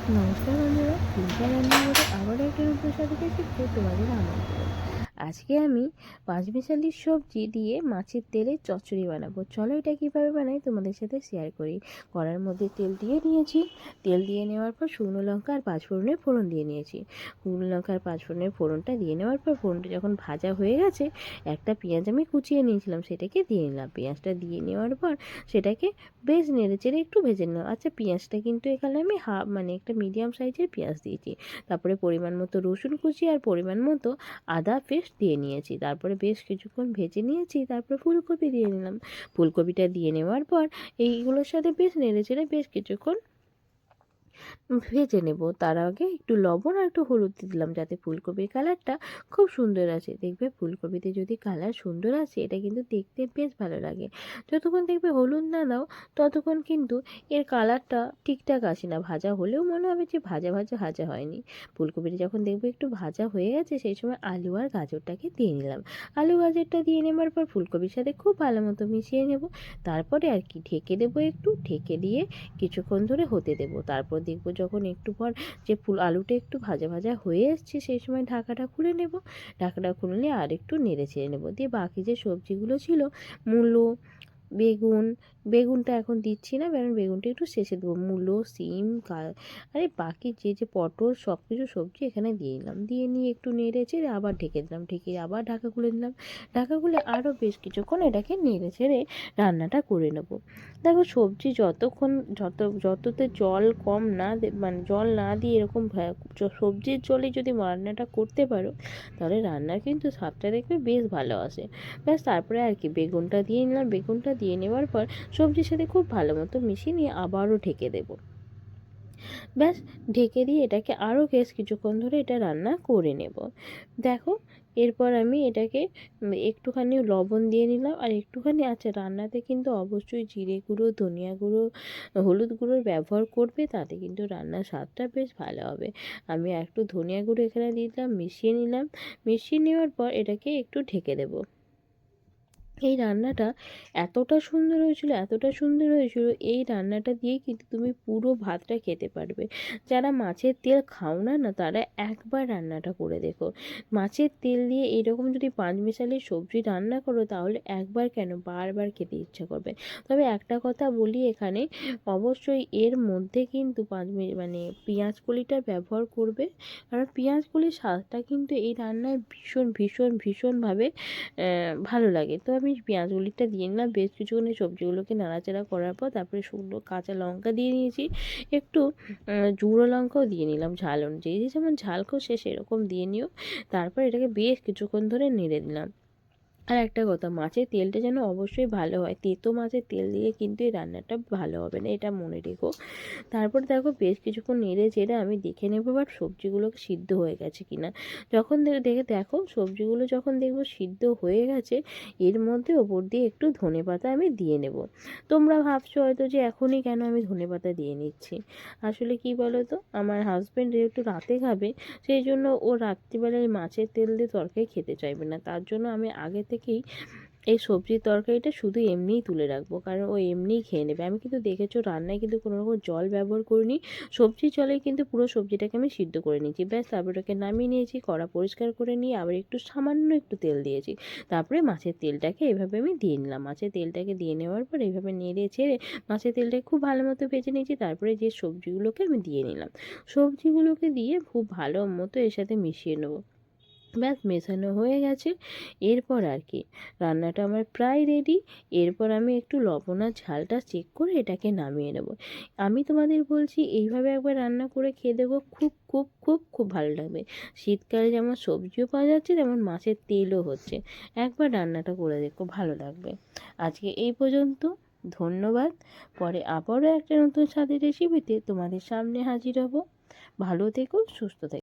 নমস্কার বন্ধুরা, চিন্তা রান্নাঘরে আবারও একটা নতুন স্বাদের রেসিপিতে তোমাদের আমন্ত্রণ। আজকে আমি পাঁচমিশালি সবজি দিয়ে মাছের তেলের চচ্চড়ি বানাবো। চলো এটা কীভাবে বানাই তোমাদের সাথে শেয়ার করি। কড়ার মধ্যে তেল দিয়ে নিয়েছি। তেল দিয়ে নেওয়ার পর শুকনো লঙ্কা আর পাঁচফোড়নের ফোড়ন দিয়ে নিয়েছি। শুকনো লঙ্কা আর পাঁচফোড়নের ফোড়নটা দিয়ে নেওয়ার পর ফোড়নটা যখন ভাজা হয়ে গেছে, একটা পেঁয়াজ আমি কুচিয়ে নিয়েছিলাম, সেটাকে দিয়ে নিলাম। পেঁয়াজটা দিয়ে নেওয়ার পর সেটাকে বেশ নেড়ে চেড়ে একটু ভেজে নিলাম। আচ্ছা, পেঁয়াজটা কিন্তু এখানে আমি একটা মিডিয়াম সাইজের পেঁয়াজ দিয়েছি। তারপরে পরিমাণ মতো রসুন কুচি আর পরিমাণ মতো আদা পেস্ট দিয়ে নিয়েছি। তারপরে বেশ কিছুক্ষণ ভেজে নিয়েছি। তারপরে ফুলকপি দিয়ে নিলাম। ফুলকপিটা দিয়ে নেওয়ার পর এইগুলোর সাথে বেশ নেড়ে চেড়ে বেশ কিছুক্ষণ ভেজে নেব। তার আগে একটু লবণ আর একটু হলুদ দিয়ে দিলাম, যাতে ফুলকপির কালারটা খুব সুন্দর আসে। দেখবে ফুলকপিতে যদি কালার সুন্দর আসে, এটা কিন্তু দেখতে বেশ ভালো লাগে। যতক্ষণ দেখবে হলুদ না দাও, ততক্ষণ কিন্তু এর কালারটা ঠিকঠাক আসে না। ভাজা হলেও মনে হবে যে ভাজা ভাজা ভাজা হয়নি। ফুলকপিটা যখন দেখবে একটু ভাজা হয়ে গেছে, সেই সময় আলু আর গাজরটাকে দিয়ে নিলাম। আলু গাজরটা দিয়ে নেবার পর ফুলকপির সাথে খুব ভালো মতো মিশিয়ে নেব। তারপরে আর কি ঢেকে দেবো, একটু ঢেকে দিয়ে কিছুক্ষণ ধরে হতে দেবো। তারপর দেখবো যখন একটু পর যে আলুটা একটু ভাজা ভাজা হয়ে এসছে, সেই সময় ঢাকাটা খুলে নেব। ঢাকাটা খুলে আর একটু নেড়ে চেড়ে নেবো। দিয়ে বাকি যে সবজিগুলো ছিল, মূলো, বেগুনটা এখন দিচ্ছি না, কারণ বেগুনটা একটু শেষে দেবো। মূলো, সিম, আরে বাকি যে পটল সব কিছু সবজি এখানে দিয়ে দিলাম। দিয়ে নিয়ে একটু নেড়ে চেড়ে আবার ঢেকে দিলাম। ঢেকে আবার ঢাকা খুলে দিলাম। ঢাকা খুলে আরও বেশ কিছুক্ষণ এটাকে নেড়ে চেড়ে রান্নাটা করে নেব। দেখো, সবজি যততে জল কম না মানে জল না দিয়ে এরকম সবজির জলে যদি রান্নাটা করতে পারো, তাহলে রান্নার কিন্তু স্বাদটা দেখবে বেশ ভালো আসে। ব্যাস, তারপরে আর কি বেগুনটা দিয়ে নিলাম। বেগুনটা দিয়ে নেওয়ার পর সবজির সাথে খুব ভালো মতো মিশিয়ে নিয়ে আবারও ঢেকে দেবো। ব্যাস, ঢেকে দিয়ে এটাকে আরও বেশ কিছুক্ষণ ধরে এটা রান্না করে নেব। দেখো, এরপর আমি এটাকে একটুখানি লবণ দিয়ে নিলাম আর একটুখানি, আচ্ছা, রান্নাতে কিন্তু অবশ্যই জিরে গুঁড়ো, ধনিয়া গুঁড়ো, হলুদ গুঁড়োর ব্যবহার করবে, তাতে কিন্তু রান্নার স্বাদটা বেশ ভালো হবে। আমি একটু ধনিয়া গুঁড়ো এখানে দিয়ে দিলাম, মিশিয়ে নিলাম। মিশিয়ে নেওয়ার পর এটাকে একটু ঢেকে দেবো। এই রান্নাটা এতটা সুন্দর হয়েছিল, এই রান্নাটা দিয়ে কিন্তু তুমি পুরো ভাতটা খেতে পারবে। যারা মাছের তেল খাও না না, তারা একবার রান্নাটা করে দেখো। মাছের তেল দিয়ে এরকম যদি পাঁচমিশালি সবজি রান্না করো, তাহলে একবার কেন বারবার খেতে ইচ্ছা করবে। তবে একটা কথা বলি এখানে, অবশ্যই এর মধ্যে কিন্তু পেঁয়াজ কলিটার ব্যবহার করবে, কারণ পেঁয়াজ কলির স্বাদটা কিন্তু এই রান্নায় ভীষণ ভীষণ ভীষণভাবে ভালো লাগে। তো আমি পেঁয়াজগুলিটা দিয়ে নিলাম। বেশ কিছুক্ষণ এই সবজিগুলোকে নাড়াচাড়া করার পর তারপরে শুকনো কাঁচা লঙ্কা দিয়ে নিয়েছি। একটু গুঁড়ো লঙ্কাও দিয়ে নিলাম, ঝাল অনুযায়ী, যে যেমন ঝাল সে সেরকম দিয়ে নিও। তারপর এটাকে বেশ কিছুক্ষণ ধরে নেড়ে দিলাম। আর একটা কথা, মাছের তেলটা যেন অবশ্যই ভালো হয়। তেতো মাছের তেল দিয়ে কিন্তু এই রান্নাটা ভালো হবে না, এটা মনে রেখো। তারপর দেখো, বেশ কিছুক্ষণ নেড়ে চেড়ে আমি দেখে নেবো এবার সবজিগুলোকে সিদ্ধ হয়ে গেছে কিনা। যখন দেখো সবজিগুলো যখন দেখবো সিদ্ধ হয়ে গেছে, এর মধ্যে ওপর দিয়ে একটু ধনেপাতা আমি দিয়ে নেব। তোমরা ভাবছো হয়তো যে এখনই কেন আমি ধনেপাতা দিয়ে নিচ্ছি। আসলে কি বলো তো, আমার হাজব্যান্ড একটু রাতে খাবে, সেই জন্য ও রাত্রিবেলায় মাছের তেল দিয়ে তরকারি খেতে চাইবে না। তার জন্য আমি আগে থেকেই এই সবজির তরকারিটা শুধু এমনিই তুলে রাখবো, কারণ ও এমনিই খেয়ে নেবে। আমি কিন্তু দেখেছো রান্নায় কিন্তু কোনো রকম জল ব্যবহার করিনি। সবজির জলেই কিন্তু পুরো সবজিটাকে আমি সিদ্ধ করে নিয়েছি। ব্যাস, তারপর ওটাকে নামিয়ে নিয়েছি। কড়া পরিষ্কার করে নিয়ে আবার সামান্য একটু তেল দিয়েছি। তারপরে মাছের তেলটাকে এভাবে আমি দিয়ে নিলাম। মাছের তেলটাকে দিয়ে নেওয়ার পর এইভাবে নেড়ে ছেড়ে মাছের তেলটাকে খুব ভালো মতো ভেজে নিয়েছি। তারপরে যে সবজিগুলোকে আমি দিয়ে নিলাম। সবজিগুলোকে দিয়ে খুব ভালো মতো এর সাথে মিশিয়ে নেবো। ব্যাস, মেশানো হয়ে গেছে। এরপর আর কি, রান্নাটা আমার প্রায় রেডি। এরপর আমি একটু লবণ আর ঝালটা চেক করে এটাকে নামিয়ে নেব। আমি তোমাদের বলছি, এইভাবে একবার রান্না করে খেয়ে দেখো, খুব খুব খুব খুব ভালো লাগবে। শীতকালে যেমন সবজিও পাওয়া যাচ্ছে, তেমন মাছের তেলও হচ্ছে। একবার রান্নাটা করে দেখো, ভালো লাগবে। আজকে এই পর্যন্ত। ধন্যবাদ। পরে আবারও একটা নতুন স্বাদের রেসিপিতে তোমাদের সামনে হাজির হব। ভালো থেকো, সুস্থ থেকো।